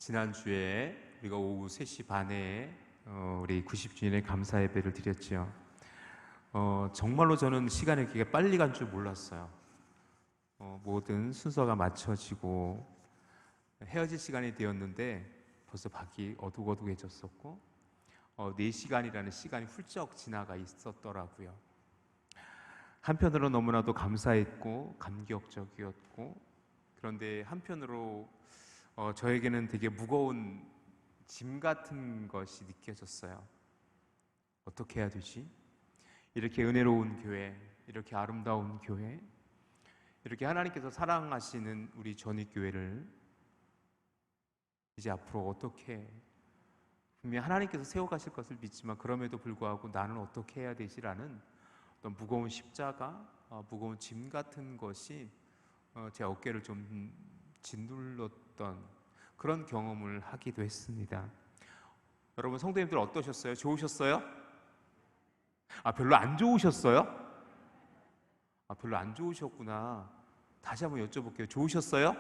지난주에 우리가 오후 3시 반에 우리 90주년의 감사 예배를 드렸죠. 정말로 저는 시간이 되게 빨리 간 줄 몰랐어요. 모든 순서가 맞춰지고 헤어질 시간이 되었는데 벌써 밖이 어둑어둑해졌었고 4시간이라는 시간이 훌쩍 지나가 있었더라고요. 한편으로 너무나도 감사했고 감격적이었고, 그런데 한편으로 저에게는 되게 무거운 짐 같은 것이 느껴졌어요. 어떻게 해야 되지? 이렇게 은혜로운 교회, 이렇게 아름다운 교회, 이렇게 하나님께서 사랑하시는 우리 전입교회를 이제 앞으로 어떻게, 분명히 하나님께서 세워가실 것을 믿지만 그럼에도 불구하고 나는 어떻게 해야 되지라는 어떤 무거운 십자가, 무거운 짐 같은 것이 제 어깨를 좀 짓눌렀던 그런 경험을 하기도 했습니다. 여러분, 성도님들 어떠셨어요? 좋으셨어요? 별로 안 좋으셨어요? 별로 안 좋으셨구나. 다시 한번 여쭤볼게요. 좋으셨어요?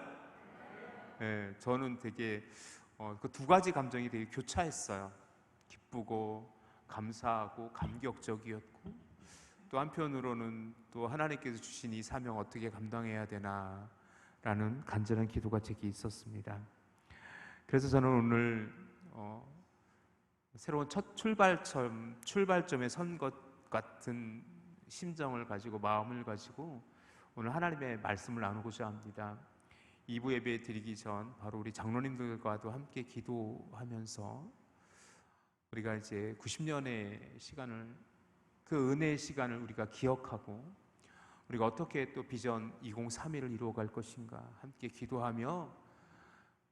네, 저는 되게 그 두 가지 감정이 되게 교차했어요. 기쁘고 감사하고 감격적이었고, 또 한편으로는 또 하나님께서 주신 이 사명 어떻게 감당해야 되나 라는 간절한 기도가 제게 있었습니다. 그래서 저는 오늘 새로운 첫 출발점에 선 것 같은 심정을 가지고, 마음을 가지고 오늘 하나님의 말씀을 나누고자 합니다. 2부 예배 드리기 전 바로 우리 장로님들과도 함께 기도하면서 우리가 이제 90년의 시간을, 그 은혜의 시간을 우리가 기억하고 우리가 어떻게 또 비전 2031을 이루어갈 것인가 함께 기도하며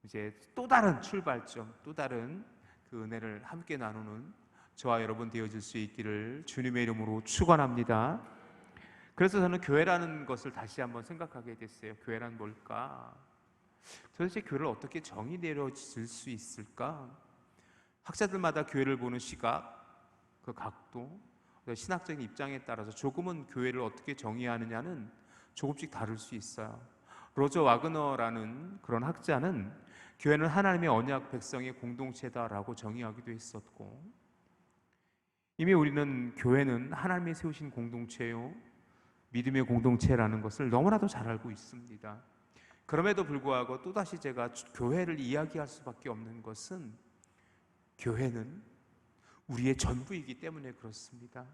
이제 또 다른 출발점, 또 다른 그 은혜를 함께 나누는 저와 여러분 되어질 수 있기를 주님의 이름으로 축원합니다. 그래서 저는 교회라는 것을 다시 한번 생각하게 됐어요. 교회란 뭘까? 도대체 교회를 어떻게 정의 내려질 수 있을까? 학자들마다 교회를 보는 시각, 그 각도, 신학적인 입장에 따라서 조금은 교회를 어떻게 정의하느냐는 조금씩 다를 수 있어요. 로저 와그너라는 그런 학자는 교회는 하나님의 언약 백성의 공동체다라고 정의하기도 했었고, 이미 우리는 교회는 하나님이 세우신 공동체요, 믿음의 공동체라는 것을 너무나도 잘 알고 있습니다. 그럼에도 불구하고 또다시 제가 교회를 이야기할 수밖에 없는 것은 교회는 우리의 전부이기 때문에 그렇습니다.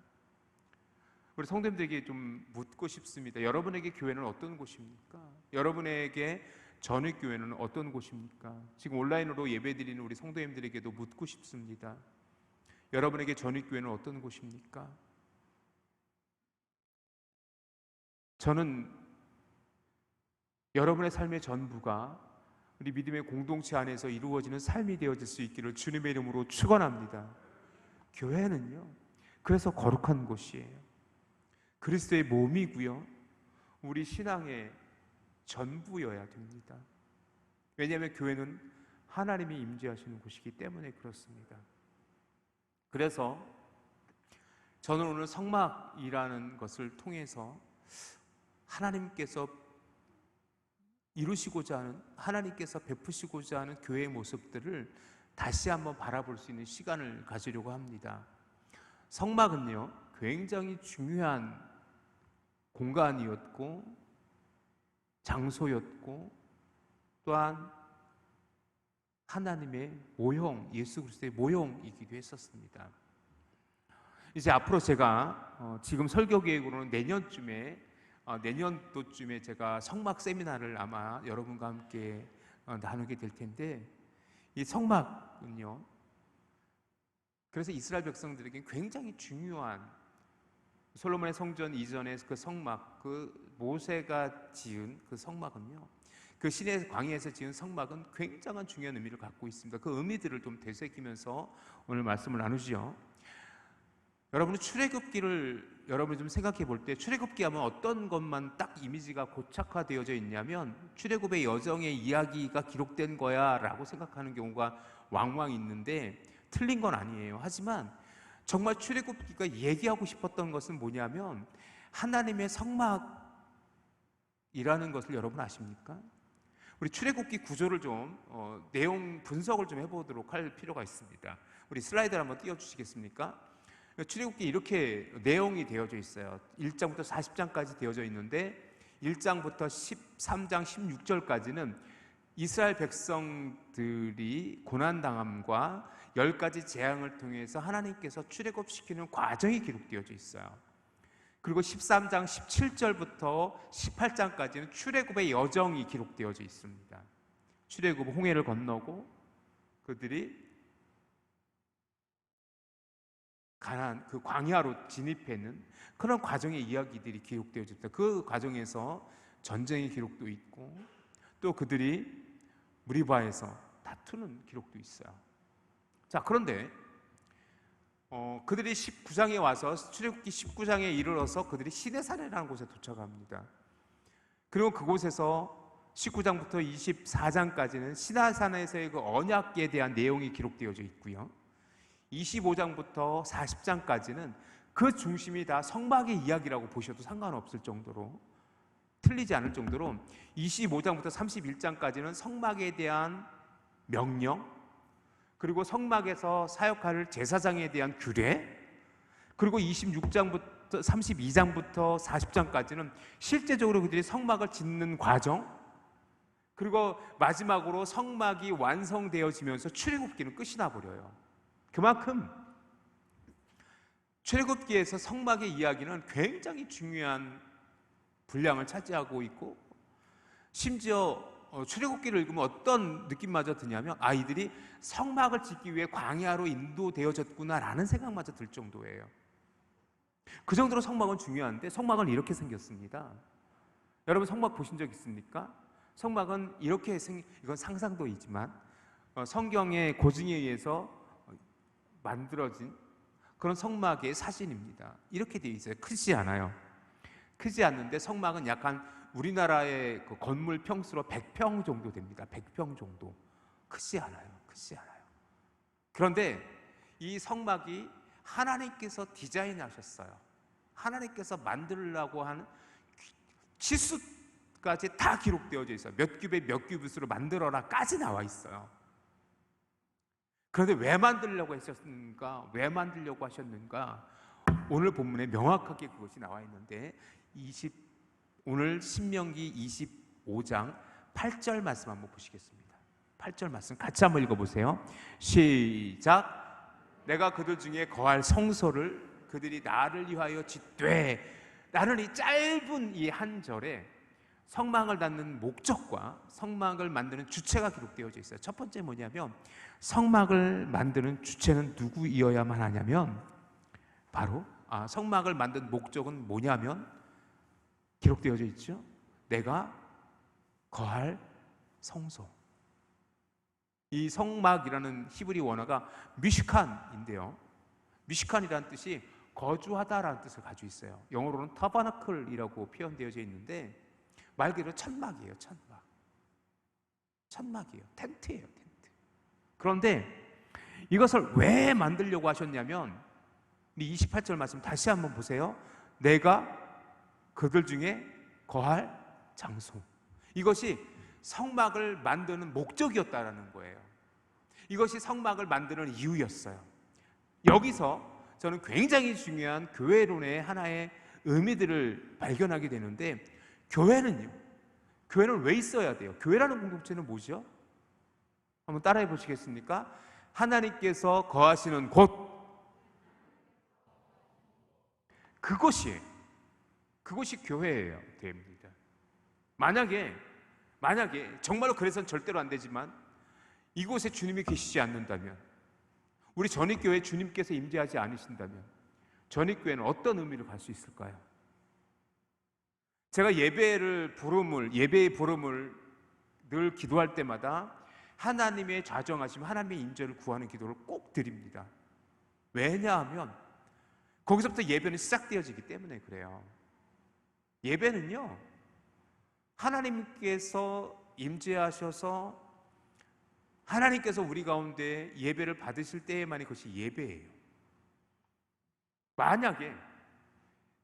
우리 성도님들에게 좀 묻고 싶습니다. 여러분에게 교회는 어떤 곳입니까? 여러분에게 전입교회는 어떤 곳입니까? 지금 온라인으로 예배드리는 우리 성도님들에게도 묻고 싶습니다. 여러분에게 전입교회는 어떤 곳입니까? 저는 여러분의 삶의 전부가 우리 믿음의 공동체 안에서 이루어지는 삶이 되어질 수 있기를 주님의 이름으로 축원합니다. 교회는요, 그래서 거룩한 곳이에요. 그리스도의 몸이고요, 우리 신앙의 전부여야 됩니다. 왜냐하면 교회는 하나님이 임재하시는 곳이기 때문에 그렇습니다. 그래서 저는 오늘 성막이라는 것을 통해서 하나님께서 이루시고자 하는, 하나님께서 베푸시고자 하는 교회의 모습들을 다시 한번 바라볼 수 있는 시간을 가지려고 합니다. 성막은요, 굉장히 중요한 공간이었고 장소였고, 또한 하나님의 모형, 예수 그리스도의 모형이기도 했었습니다. 이제 앞으로 제가 지금 설교 계획으로는 내년도쯤에 제가 성막 세미나를 아마 여러분과 함께 나누게 될 텐데, 이 성막은요, 그래서 이스라엘 백성들에게 굉장히 중요한, 솔로몬의 성전 이전의 그 성막, 그 모세가 지은 그 성막은요, 그 시내 광야에서 지은 성막은 굉장한 중요한 의미를 갖고 있습니다. 그 의미들을 좀 되새기면서 오늘 말씀을 나누죠. 여러분은 출애굽기를 여러분이 좀 생각해 볼 때, 출애굽기 하면 어떤 것만 딱 이미지가 고착화되어져 있냐면 출애굽의 여정의 이야기가 기록된 거야 라고 생각하는 경우가 왕왕 있는데 틀린 건 아니에요. 하지만 정말 출애굽기가 얘기하고 싶었던 것은 뭐냐면 하나님의 성막이라는 것을 여러분 아십니까? 우리 출애굽기 구조를 좀 내용 분석을 좀 해보도록 할 필요가 있습니다. 우리 슬라이드를 한번 띄워주시겠습니까? 출애굽기 이렇게 내용이 되어져 있어요. 1장부터 40장까지 되어져 있는데 1장부터 13장 16절까지는 이스라엘 백성들이 고난당함과 10가지 재앙을 통해서 하나님께서 출애굽시키는 과정이 기록되어져 있어요. 그리고 13장 17절부터 18장까지는 출애굽의 여정이 기록되어져 있습니다. 출애굽 홍해를 건너고 그들이 가나안 그 광야로 진입하는 그런 과정의 이야기들이 기록되어져 있다. 그 과정에서 전쟁의 기록도 있고 또 그들이 무리바에서 다투는 기록도 있어요. 자, 그런데 그들이 19장에 와서 출애굽기 19장에 이르러서 그들이 시내산이라는 곳에 도착합니다. 그리고 그곳에서 19장부터 24장까지는 시내산에서의 그 언약에 대한 내용이 기록되어져 있고요. 25장부터 40장까지는 그 중심이 다 성막의 이야기라고 보셔도 상관없을 정도로, 틀리지 않을 정도로 25장부터 31장까지는 성막에 대한 명령, 그리고 성막에서 사역할 제사장에 대한 규례, 그리고 26장부터 32장부터 40장까지는 실제적으로 그들이 성막을 짓는 과정, 그리고 마지막으로 성막이 완성되어지면서 출애굽기는 끝이 나버려요. 그만큼 출애굽기에서 성막의 이야기는 굉장히 중요한 분량을 차지하고 있고, 심지어 출애굽기를 읽으면 어떤 느낌마저 드냐면 이들이 성막을 짓기 위해 광야로 인도되어졌구나라는 생각마저 들 정도예요. 그 정도로 성막은 중요한데, 성막은 이렇게 생겼습니다. 여러분 성막 보신 적 있습니까? 성막은 이렇게 이건 상상도이지만 성경의 고증에 의해서 만들어진 그런 성막의 사진입니다. 이렇게 되어 있어요. 크지 않아요. 크지 않는데 성막은 약간 우리나라의 그 건물 평수로 100평 정도 됩니다. 100평 정도. 크지 않아요. 크지 않아요. 그런데 이 성막이 하나님께서 디자인하셨어요. 하나님께서 만들려고 하는 치수까지 다 기록되어져 있어요. 몇 큐빅 몇 큐빗으로 만들어라까지 나와 있어요. 그런데 왜 만들려고 하셨는가? 왜 만들려고 하셨는가? 오늘 본문에 명확하게 그것이 나와 있는데 오늘 신명기 25장 8절 말씀 한번 보시겠습니다. 8절 말씀 같이 한번 읽어보세요. 시작. 내가 그들 중에 거할 성소를 그들이 나를 위하여 짓되. 나는 이 짧은 이 한 절에 성막을 닫는 목적과 성막을 만드는 주체가 기록되어져 있어요. 첫 번째 뭐냐면 성막을 만드는 주체는 누구이어야만 하냐면 바로 성막을 만든 목적은 뭐냐면 기록되어져 있죠. 내가 거할 성소. 이 성막이라는 히브리 원어가 미슈칸인데요. 미슈칸이라는 뜻이 거주하다라는 뜻을 가지고 있어요. 영어로는 타바나클이라고 표현되어져 있는데 말 그대로 천막이에요. 천막. 천막이에요. 텐트예요. 텐트. 그런데 이것을 왜 만들려고 하셨냐면 28절 말씀 다시 한번 보세요. 내가 그들 중에 거할 장소. 이것이 성막을 만드는 목적이었다라는 거예요. 이것이 성막을 만드는 이유였어요. 여기서 저는 굉장히 중요한 교회론의 하나의 의미들을 발견하게 되는데, 교회는 왜 있어야 돼요? 교회라는 공동체는 뭐죠? 한번 따라해 보시겠습니까? 하나님께서 거하시는 곳. 그것이 교회예요. 됩니다. 만약에 정말로 그래서는 절대로 안 되지만 이곳에 주님이 계시지 않는다면, 우리 전입교회에 주님께서 임재하지 않으신다면 전입교회는 어떤 의미를 갈 수 있을까요? 제가 예배의 부름을 늘 기도할 때마다 하나님의 좌정하심, 하나님의 임재를 구하는 기도를 꼭 드립니다. 왜냐하면 거기서부터 예배는 시작되어지기 때문에 그래요. 예배는요, 하나님께서 임재하셔서 하나님께서 우리 가운데 예배를 받으실 때에만이 그것이 예배예요. 만약에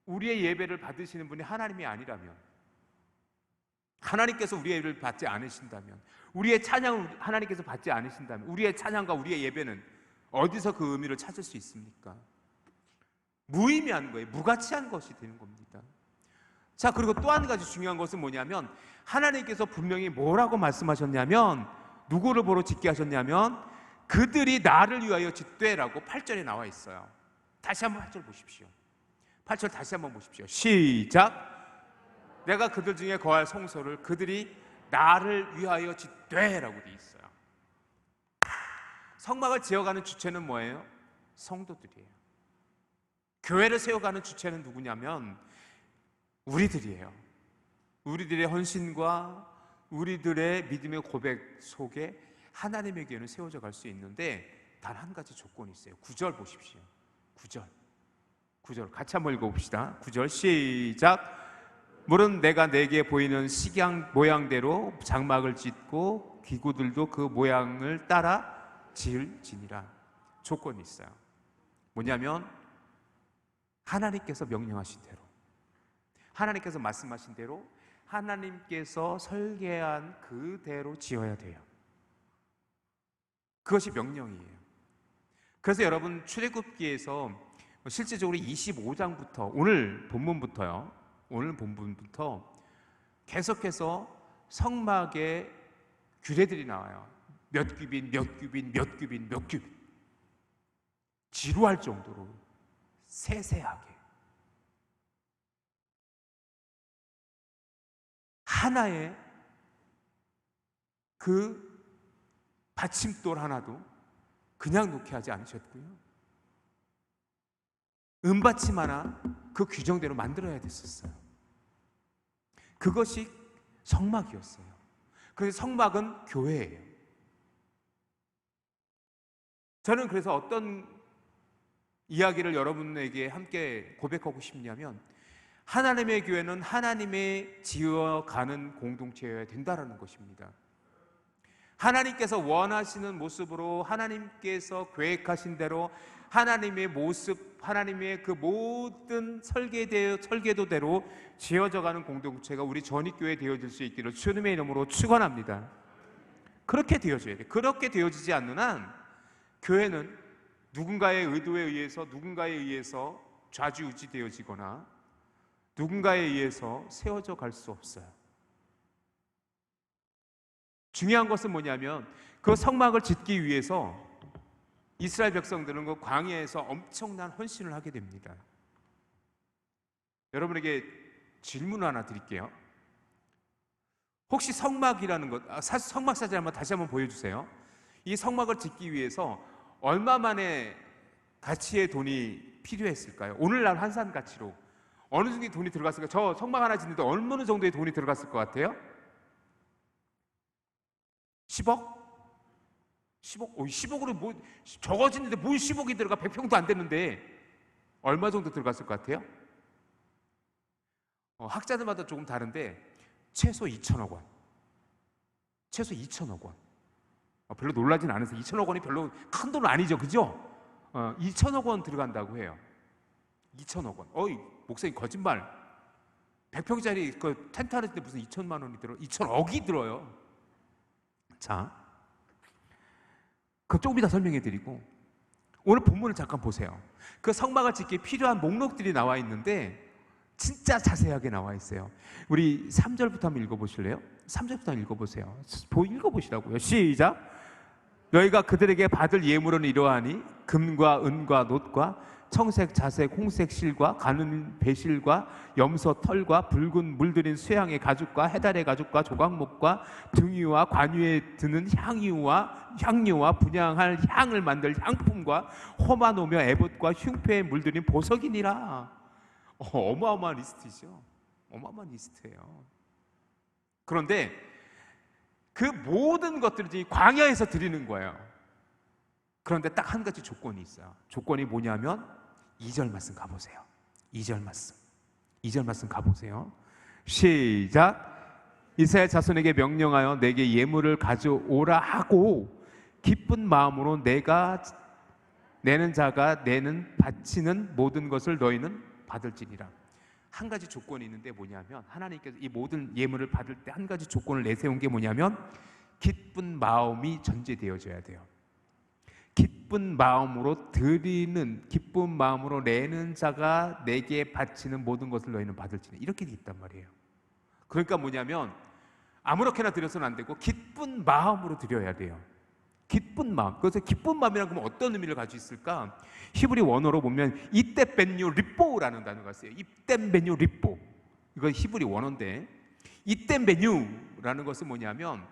우리의 예배를 받으시는 분이 하나님이 아니라면, 하나님께서 우리의 예배를 받지 않으신다면, 우리의 찬양을 하나님께서 받지 않으신다면, 우리의 찬양과 우리의 예배는 어디서 그 의미를 찾을 수 있습니까? 무의미한 거예요. 무가치한 것이 되는 겁니다. 자, 그리고 또 한 가지 중요한 것은 뭐냐면, 하나님께서 분명히 뭐라고 말씀하셨냐면, 누구를 보러 짓게 하셨냐면, 그들이 나를 위하여 짓되라고 8절에 나와 있어요. 다시 한번 8절 보십시오. 8절 다시 한번 보십시오. 시작. 내가 그들 중에 거할 성소를 그들이 나를 위하여 짓되라고 되어 있어요. 성막을 지어가는 주체는 뭐예요? 성도들이에요. 교회를 세워가는 주체는 누구냐면 우리들이에요. 우리들의 헌신과 우리들의 믿음의 고백 속에 하나님의 교회는 세워져 갈 수 있는데 단 한 가지 조건이 있어요. 9절 보십시오. 9절 같이 한번 읽어봅시다. 9절 시작. 물은 내가 내게 보이는 식양 모양대로 장막을 짓고 기구들도 그 모양을 따라 지을지니라. 조건이 있어요. 뭐냐면 하나님께서 명령하신 대로, 하나님께서 말씀하신 대로, 하나님께서 설계한 그대로 지어야 돼요. 그것이 명령이에요. 그래서 여러분 출애굽기에서 실제적으로 25장부터 오늘 본문부터 계속해서 성막의 규례들이 나와요. 몇 규빗, 몇 규빗, 몇 규빗, 몇 규빗. 지루할 정도로 세세하게 하나의 그 받침돌 하나도 그냥 놓게 하지 않으셨고요. 은받침 하나 그 규정대로 만들어야 됐었어요. 그것이 성막이었어요. 그래서 성막은 교회예요. 저는 그래서 어떤 이야기를 여러분에게 함께 고백하고 싶냐면, 하나님의 교회는 하나님의 지어가는 공동체여야 된다는 것입니다. 하나님께서 원하시는 모습으로, 하나님께서 계획하신 대로, 하나님의 모습, 하나님의 그 모든 설계도대로 지어져가는 공동체가 우리 전입교회 되어질 수 있기를 주님의 이름으로 축원합니다. 그렇게 되어져야 돼요. 그렇게 되어지지 않는 한 교회는 누군가의 의도에 의해서, 누군가에 의해서 좌지우지 되어지거나 누군가에 의해서 세워져 갈 수 없어요. 중요한 것은 뭐냐면 그 성막을 짓기 위해서 이스라엘 백성들은 그 광야에서 엄청난 헌신을 하게 됩니다. 여러분에게 질문 하나 드릴게요. 혹시 성막이라는 것, 성막 사진 한번 다시 한번 보여주세요. 이 성막을 짓기 위해서 얼마만의 가치의 돈이 필요했을까요? 오늘날 환산 가치로 어느 정도의 돈이 들어갔을까요? 저 성막 하나 짓는데 어느 정도의 돈이 들어갔을 것 같아요? 10억? 10억? 10억으로 뭐 저거 짓는데 뭘 10억이 들어가? 100평도 안 됐는데 얼마 정도 들어갔을 것 같아요? 학자들마다 조금 다른데 최소 2천억 원. 최소 2천억 원. 별로 놀라진 않으세요. 2천억 원이 별로 큰 돈은 아니죠, 그죠? 2천억 원 들어간다고 해요. 2천억 원. 어이, 목사님 거짓말. 100평짜리 그 텐트 하는데 무슨 2천만 원이 들어? 2천억이 들어요. 자, 그 조금 이따 설명해 드리고 오늘 본문을 잠깐 보세요. 그 성막을 짓기에 필요한 목록들이 나와 있는데 진짜 자세하게 나와 있어요. 우리 3절부터 한번 읽어보실래요? 3절부터 한번 읽어보세요. 읽어보시라고요. 시작. 너희가 그들에게 받을 예물은 이러하니 금과 은과 놋과 청색, 자색, 홍색 실과 가는 배실과 염소 털과 붉은 물들인 쇠향의 가죽과 해달의 가죽과 조각목과 등유와 관유에 드는 향유와 분향할 향을 만들 향품과 호마노며 에봇과 흉패에 물들인 보석이니라. 어마어마한 리스트죠. 어마어마한 리스트예요. 그런데 그 모든 것들이 광야에서 드리는 거예요. 그런데 딱 한 가지 조건이 있어요. 조건이 뭐냐면 2절 말씀 가보세요. 2절 말씀 가보세요. 시작. 이스라엘 자손에게 명령하여 내게 예물을 가져오라 하고 기쁜 마음으로 내가 내는 자가 내는 바치는 모든 것을 너희는 받을지니라. 한 가지 조건이 있는데 뭐냐면, 하나님께서 이 모든 예물을 받을 때 한 가지 조건을 내세운 게 뭐냐면 기쁜 마음이 전제되어져야 돼요. 기쁜 마음으로 드리는, 기쁜 마음으로 내는 자가 내게 바치는 모든 것을 너희는 받을지니, 이렇게 돼 있단 말이에요. 그러니까 뭐냐면 아무렇게나 드려서는 안 되고 기쁜 마음으로 드려야 돼요. 기쁜 마음. 그래서 기쁜 마음이라고 하면 어떤 의미를 가지고 있을까? 히브리 원어로 보면 이때 벤요 리뽀라는 단어가 있어요. 이때 벤요 리뽀. 이거 히브리 원어인데, 이때 벤요라는 것은 뭐냐면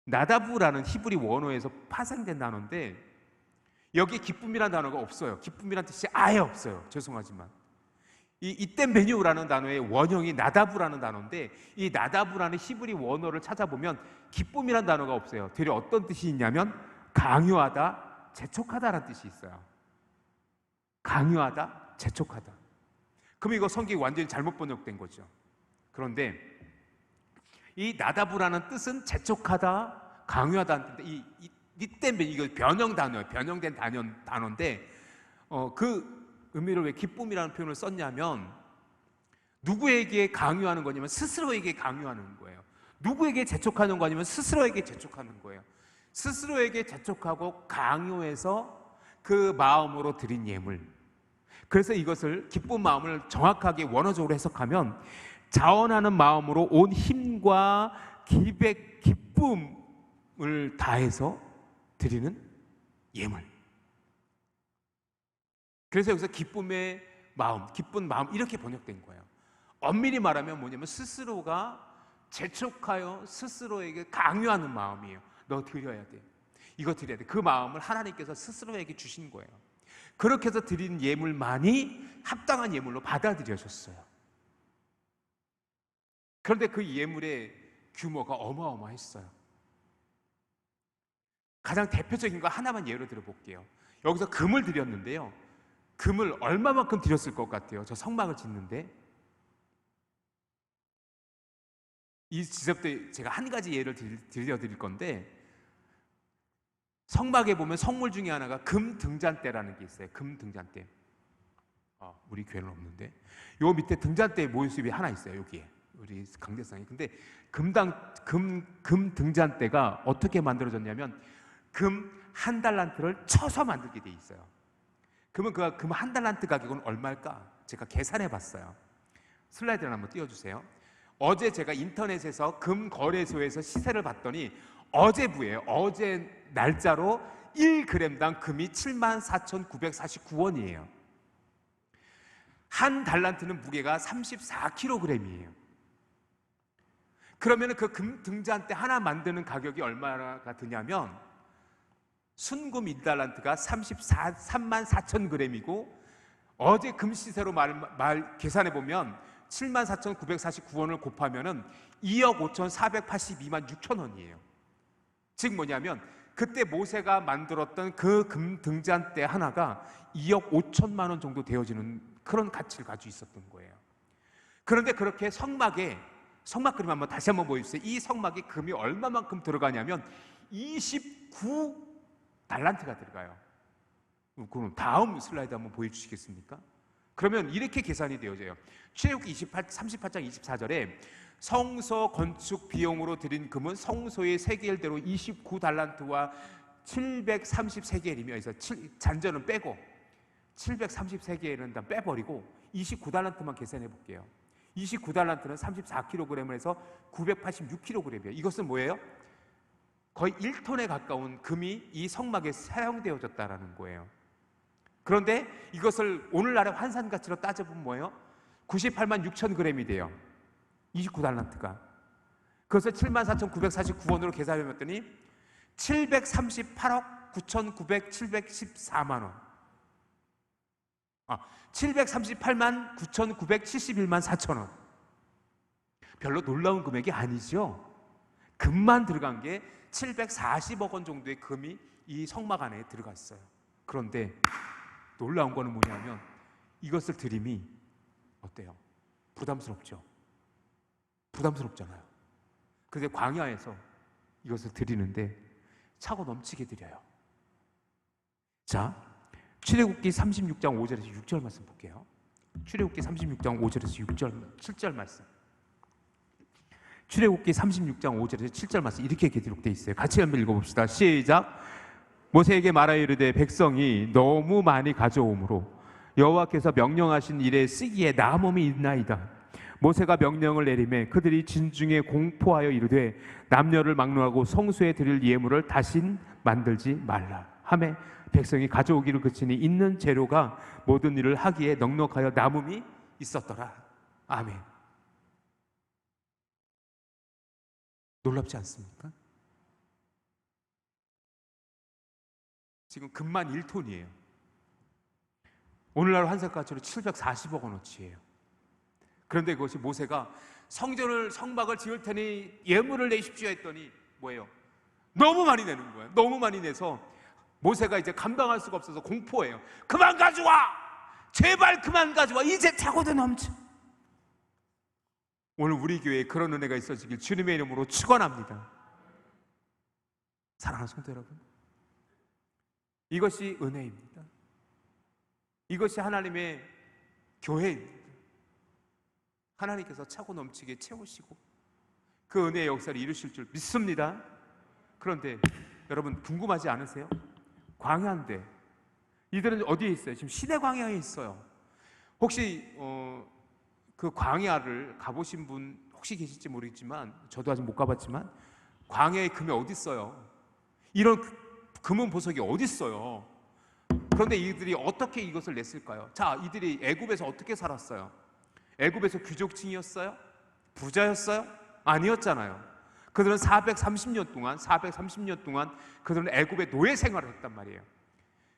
나다부라는 히브리 원어에서 파생된 단어인데, 여기에 기쁨이라는 단어가 없어요. 기쁨이라는 뜻이 아예 없어요. 죄송하지만 이땐 베뉴라는 단어의 원형이 나다부라는 단어인데, 이 나다부라는 히브리 원어를 찾아보면 기쁨이라는 단어가 없어요. 되려 어떤 뜻이 있냐면 강요하다, 재촉하다라는 뜻이 있어요. 강요하다, 재촉하다. 그럼 이거 성경이 완전히 잘못 번역된 거죠. 그런데 이 나다부라는 뜻은 재촉하다, 강요하다는 뜻인데, 이땐 이거 변형 단어예요. 변형된 단어인데, 그 의미를 왜 기쁨이라는 표현을 썼냐면, 누구에게 강요하는 거냐면 스스로에게 강요하는 거예요. 누구에게 재촉하는 거냐면 스스로에게 재촉하는 거예요. 스스로에게 재촉하고 강요해서 그 마음으로 드린 예물. 그래서 이것을 기쁜 마음을 정확하게 원어적으로 해석하면 자원하는 마음으로 온 힘과 기쁨을 다해서 드리는 예물. 그래서 여기서 기쁨의 마음, 기쁜 마음 이렇게 번역된 거예요. 엄밀히 말하면 뭐냐면 스스로가 재촉하여 스스로에게 강요하는 마음이에요. 너 드려야 돼. 이거 드려야 돼. 그 마음을 하나님께서 스스로에게 주신 거예요. 그렇게 해서 드린 예물만이 합당한 예물로 받아들여졌어요. 그런데 그 예물의 규모가 어마어마했어요. 가장 대표적인 거 하나만 예로 들어볼게요. 여기서 금을 드렸는데요. 금을 얼마만큼 드렸을 것 같아요? 저 성막을 짓는데. 이 지적 때 제가 한 가지 예를 들려드릴 건데, 성막에 보면 성물 중에 하나가 금 등잔대라는 게 있어요. 금 등잔대. 우리 교회는 없는데, 요 밑에 등잔대 모습이 하나 있어요. 여기에 우리 강대상이. 근데 금 등잔대가 어떻게 만들어졌냐면 금 한 달란트를 쳐서 만들게 돼 있어요. 그러면 그 금 한 달란트 가격은 얼마일까? 제가 계산해 봤어요. 슬라이드를 한번 띄워주세요. 어제 제가 인터넷에서 금 거래소에서 시세를 봤더니 어제부예요. 어제 날짜로 1g당 금이 74,949원이에요. 한 달란트는 무게가 34kg이에요. 그러면 그 금 등잔대 하나 만드는 가격이 얼마가 드냐면, 순금 1달란트가 34,000g이고 어제 금 시세로 계산해 보면 74,949원을 곱하면은 2억 5,482만 6천 원이에요. 즉 뭐냐면 그때 모세가 만들었던 그 금 등잔대 하나가 2억 5천만 원 정도 되어지는 그런 가치를 가지고 있었던 거예요. 그런데 그렇게 성막 그림 다시 한번 보여주세요. 이 성막에 금이 얼마만큼 들어가냐면 29달란트가 들어가요. 그럼 다음 슬라이드 한번 보여주시겠습니까? 그러면 이렇게 계산이 되어져요. 출애굽기 38장 24절에 성소 건축 비용으로 드린 금은 성소의 세겔대로 29달란트와 730세겔이며 해서 잔전은 빼고 730세겔은 빼버리고 29달란트만 계산해 볼게요. 29달란트는 34kg을 해서 986kg이에요. 이것은 뭐예요? 거의 1톤에 가까운 금이 이 성막에 사용되어졌다는 거예요. 그런데 이것을 오늘날의 환산 가치로 따져보면 뭐예요? 98만 6천 g이 돼요. 29달란트가. 그것을 74,949원으로 계산해봤더니 738억 9,714만 원. 738만 9,971만 4천 원. 별로 놀라운 금액이 아니죠. 금만 들어간 게 740억 원 정도의 금이 이 성막 안에 들어가 있어요. 그런데 놀라운 거는 뭐냐면 이것을 드림이 어때요? 부담스럽죠? 부담스럽잖아요. 그런데 광야에서 이것을 드리는데 차고 넘치게 드려요. 자, 출애굽기 36장 5절에서 6절 말씀 볼게요. 출애굽기 36장 5절에서 6절, 7절 말씀. 출애굽기 36장 5절에서 7절 말씀 이렇게 기록되어 있어요. 같이 한번 읽어봅시다. 시작. 모세에게 말하여 이르되 백성이 너무 많이 가져오므로 여호와께서 명령하신 일에 쓰기에 남음이 있나이다. 모세가 명령을 내리매 그들이 진중에 공포하여 이르되 남녀를 막론하고 성소에 드릴 예물을 다신 만들지 말라 하매 백성이 가져오기를 그치니 있는 재료가 모든 일을 하기에 넉넉하여 남음이 있었더라. 아멘. 놀랍지 않습니까? 지금 금만 1톤이에요. 오늘날 환산가치로 740억 원어치예요. 그런데 그것이 모세가 성막을 지을 테니 예물을 내십시오 했더니 뭐예요? 너무 많이 내는 거예요. 너무 많이 내서 모세가 이제 감당할 수가 없어서 공포해요. 그만 가져와! 제발 그만 가져와! 이제 차고도 넘쳐. 오늘 우리 교회에 그런 은혜가 있어지길 주님의 이름으로 축원합니다. 사랑하는 성도 여러분, 이것이 은혜입니다. 이것이 하나님의 교회입니다. 하나님께서 차고 넘치게 채우시고 그 은혜의 역사를 이루실 줄 믿습니다. 그런데 여러분 궁금하지 않으세요? 광야인데 이들은 어디에 있어요? 지금 시내 광야에 있어요. 혹시 그 광야를 가보신 분 혹시 계실지 모르겠지만 저도 아직 못 가봤지만 광야에 금이 어디 있어요? 이런 금은 보석이 어디 있어요? 그런데 이들이 어떻게 이것을 냈을까요? 자, 이들이 애굽에서 어떻게 살았어요? 애굽에서 귀족층이었어요? 부자였어요? 아니었잖아요. 그들은 430년 동안 그들은 애굽의 노예 생활을 했단 말이에요.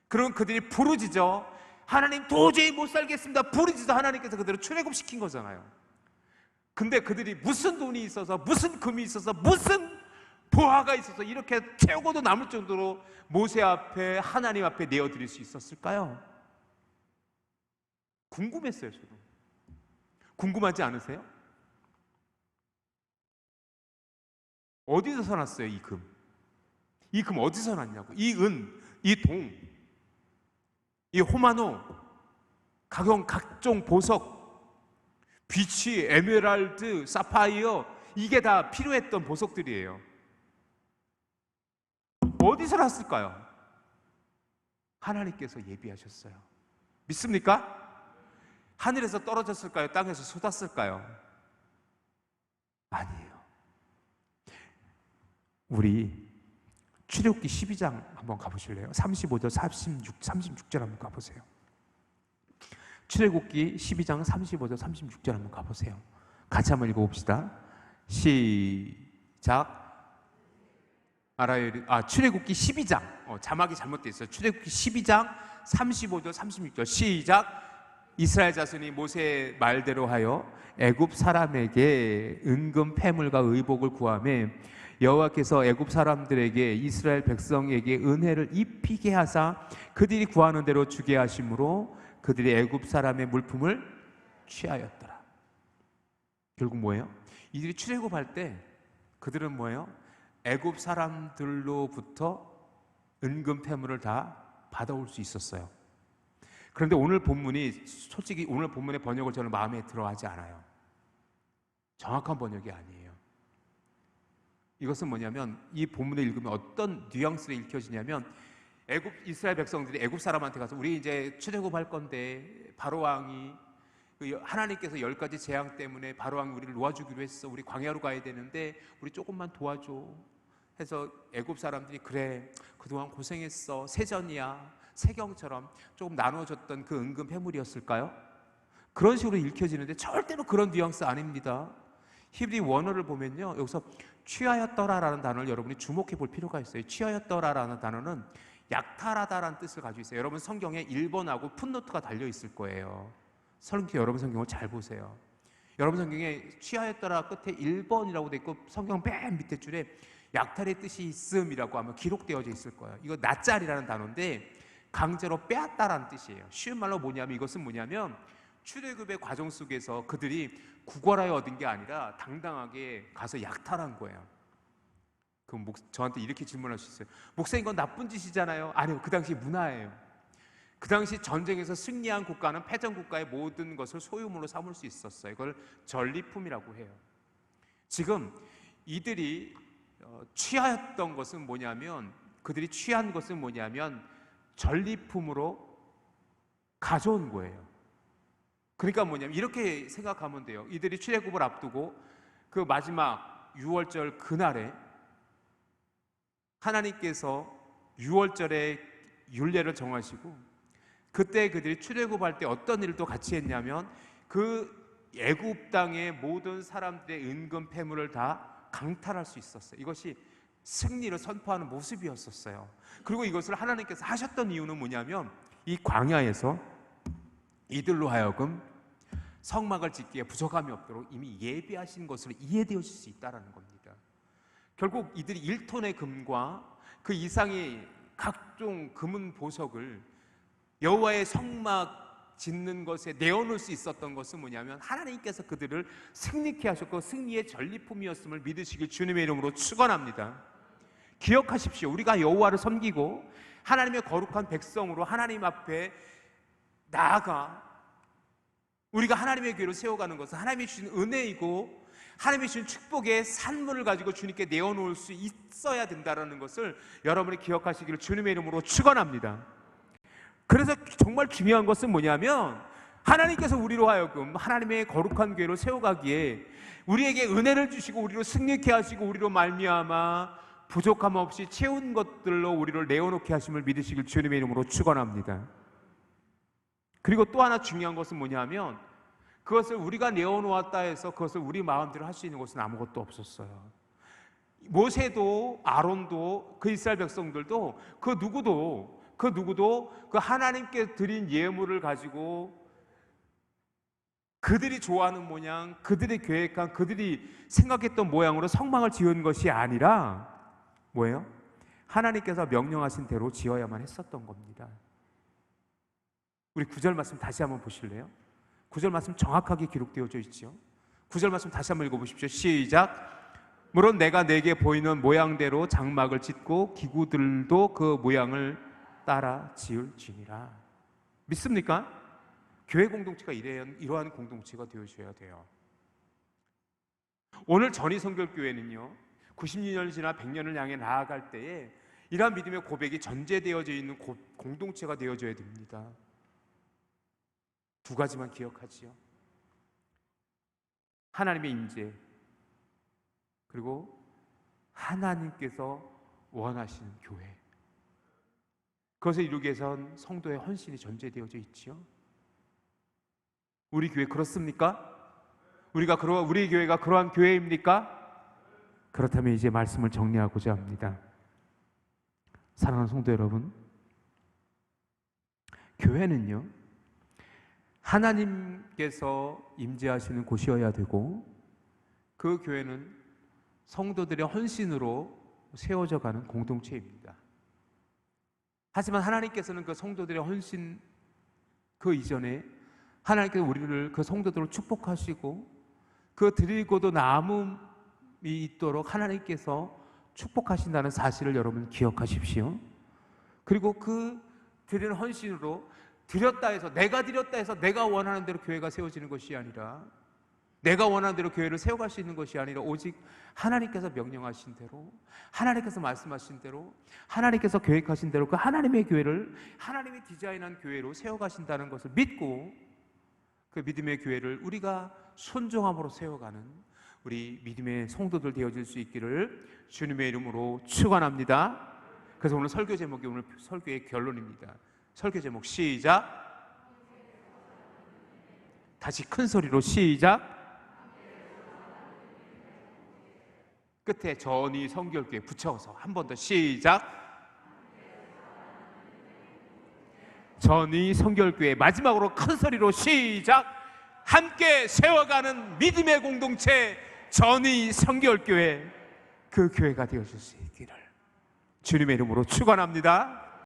그럼 그들이 부르짖어 하나님 도저히 못 살겠습니다. 부르짖어 하나님께서 그들을 출애굽시킨 거잖아요. 근데 그들이 무슨 돈이 있어서 무슨 금이 있어서 무슨 보화가 있어서 이렇게 채우고도 남을 정도로 모세 앞에 하나님 앞에 내어드릴 수 있었을까요? 궁금했어요. 저도. 궁금하지 않으세요? 어디서 났어요? 이 금. 이 금 어디서 났냐고. 이 은, 이 동, 이 호마노, 각종 보석, 비치, 에메랄드, 사파이어, 이게 다 필요했던 보석들이에요. 어디서 났을까요? 하나님께서 예비하셨어요. 믿습니까? 하늘에서 떨어졌을까요? 땅에서 쏟았을까요? 아니에요. 우리 출애굽기 12장 한번 가보실래요? 35절, 36절 한번 가보세요. 출애굽기 12장 35절, 36절 한번 가보세요. 같이 한번 읽어봅시다. 시작. 출애굽기 12장. 자막이 잘못되어 있어요. 출애굽기 12장 35절, 36절. 시작. 이스라엘 자손이 모세의 말대로 하여 애굽 사람에게 은금 패물과 의복을 구하매 여호와께서 애굽 사람들에게 이스라엘 백성에게 은혜를 입히게 하사 그들이 구하는 대로 주게 하심으로 그들이 애굽 사람의 물품을 취하였더라. 결국 뭐예요? 이들이 출애굽할 때 그들은 뭐예요? 애굽 사람들로부터 은금 패물을 다 받아올 수 있었어요. 그런데 오늘 본문이 솔직히 오늘 본문의 번역을 저는 마음에 들어하지 않아요. 정확한 번역이 아니에요. 이것은 뭐냐면 이 본문을 읽으면 어떤 뉘앙스로 읽혀지냐면 이스라엘 백성들이 애굽 사람한테 가서 우리 이제 출애굽할 건데 바로 왕이 하나님께서 10가지 재앙 때문에 바로 왕이 우리를 놓아주기로 했어. 우리 광야로 가야 되는데 우리 조금만 도와줘. 해서 애굽 사람들이 그래 그동안 고생했어. 세전이야. 세경처럼 조금 나눠줬던 그 은금 패물이었을까요? 그런 식으로 읽혀지는데 절대로 그런 뉘앙스 아닙니다. 히브리 원어를 보면요, 여기서 취하였더라라는 단어를 여러분이 주목해 볼 필요가 있어요. 취하였더라라는 단어는 약탈하다라는 뜻을 가지고 있어요. 여러분 성경에 1번하고 풋노트가 달려 있을 거예요. 여러분 성경을 잘 보세요. 여러분 성경에 취하였더라 끝에 1번이라고 돼 있고 성경 맨 밑에 줄에 약탈의 뜻이 있음이라고 하면 기록되어져 있을 거예요. 이거 낫짤이라는 단어인데 강제로 빼앗다라는 뜻이에요. 쉬운 말로 이것은 뭐냐면 출애굽의 과정 속에서 그들이 구걸하여 얻은 게 아니라 당당하게 가서 약탈한 거예요. 그럼 저한테 이렇게 질문할 수 있어요. 목사님 이건 나쁜 짓이잖아요. 아니요, 그 당시 문화예요. 그 당시 전쟁에서 승리한 국가는 패전 국가의 모든 것을 소유물로 삼을 수 있었어요. 이걸 전리품이라고 해요. 지금 이들이 취하였던 것은 뭐냐면, 그들이 취한 것은 뭐냐면 전리품으로 가져온 거예요. 그러니까 뭐냐면 이렇게 생각하면 돼요. 이들이 출애굽을 앞두고 그 마지막 6월절 그날에 하나님께서 6월절에 율례를 정하시고, 그때 그들이 출애굽할 때 어떤 일을 또 같이 했냐면 그 애굽 땅의 모든 사람들의 은금 패물을 다 강탈할 수 있었어요. 이것이 승리를 선포하는 모습이었었어요. 그리고 이것을 하나님께서 하셨던 이유는 뭐냐면 이 광야에서 이들로 하여금 성막을 짓기에 부족함이 없도록 이미 예비하신 것으로 이해되어질 수 있다는 겁니다. 결국 이들이 1톤의 금과 그 이상의 각종 금은 보석을 여호와의 성막 짓는 것에 내어놓을 수 있었던 것은 뭐냐면 하나님께서 그들을 승리케 하셨고 승리의 전리품이었음을 믿으시길 주님의 이름으로 축원합니다. 기억하십시오. 우리가 여호와를 섬기고 하나님의 거룩한 백성으로 하나님 앞에 나아가 우리가 하나님의 교회로 세워가는 것은 하나님이 주신 은혜이고 하나님이 주신 축복의 산물을 가지고 주님께 내어놓을 수 있어야 된다는 것을 여러분이 기억하시기를 주님의 이름으로 축원합니다. 그래서 정말 중요한 것은 뭐냐면 하나님께서 우리로 하여금 하나님의 거룩한 교회로 세워가기에 우리에게 은혜를 주시고 우리로 승리케 하시고 우리로 말미암아 부족함 없이 채운 것들로 우리를 내어놓게 하심을 믿으시길 주님의 이름으로 축원합니다. 그리고 또 하나 중요한 것은 뭐냐면 그것을 우리가 내어놓았다 해서 그것을 우리 마음대로 할 수 있는 것은 아무것도 없었어요. 모세도 아론도 그 이스라엘 백성들도 그 누구도 그 하나님께 드린 예물을 가지고 그들이 좋아하는 모양, 그들이 계획한, 그들이 생각했던 모양으로 성막을 지은 것이 아니라 뭐예요? 하나님께서 명령하신 대로 지어야만 했었던 겁니다. 우리 9절 말씀 다시 한번 보실래요? 9절 말씀 정확하게 기록되어져 있죠. 9절 말씀 다시 한번 읽어보십시오. 시작. 물론 내가 내게 보이는 모양대로 장막을 짓고 기구들도 그 모양을 따라 지을지니라. 믿습니까? 교회 공동체가 이러한 공동체가 되어줘야 돼요. 오늘 전이성결교회는요 90년이 지나 100년을 향해 나아갈 때에 이러한 믿음의 고백이 전제되어져 있는 공동체가 되어져야 됩니다. 두 가지만 기억하지요. 하나님의 임재, 그리고 하나님께서 원하시는 교회. 그것을 이루기 위해선 성도의 헌신이 전제되어져 있지요. 우리 교회 그렇습니까? 우리 교회가 그러한 교회입니까? 그렇다면 이제 말씀을 정리하고자 합니다. 사랑하는 성도 여러분, 교회는요 하나님께서 임재하시는 곳이어야 되고 그 교회는 성도들의 헌신으로 세워져 가는 공동체입니다. 하지만 하나님께서는 그 성도들의 헌신 그 이전에 하나님께서 우리를 그 성도들을 축복하시고 그 드리고도 남음이 있도록 하나님께서 축복하신다는 사실을 여러분 기억하십시오. 그리고 그 드리는 헌신으로 드렸다 해서 내가 원하는 대로 교회가 세워지는 것이 아니라 내가 원하는 대로 교회를 세워갈 수 있는 것이 아니라 오직 하나님께서 명령하신 대로 하나님께서 말씀하신 대로 하나님께서 계획하신 대로 그 하나님의 교회를 하나님이 디자인한 교회로 세워가신다는 것을 믿고 그 믿음의 교회를 우리가 순종함으로 세워가는 우리 믿음의 성도들 되어질 수 있기를 주님의 이름으로 축원합니다. 그래서 오늘 설교 제목이 오늘 설교의 결론입니다. 설교 제목 시작. 다시 큰 소리로 시작. 끝에 전이 성결교회 붙여서 한 번 더 시작. 전이 성결교회 마지막으로 큰 소리로 시작. 함께 세워가는 믿음의 공동체 전이 성결교회 그 교회가 되어줄 수 있기를 주님의 이름으로 축원합니다.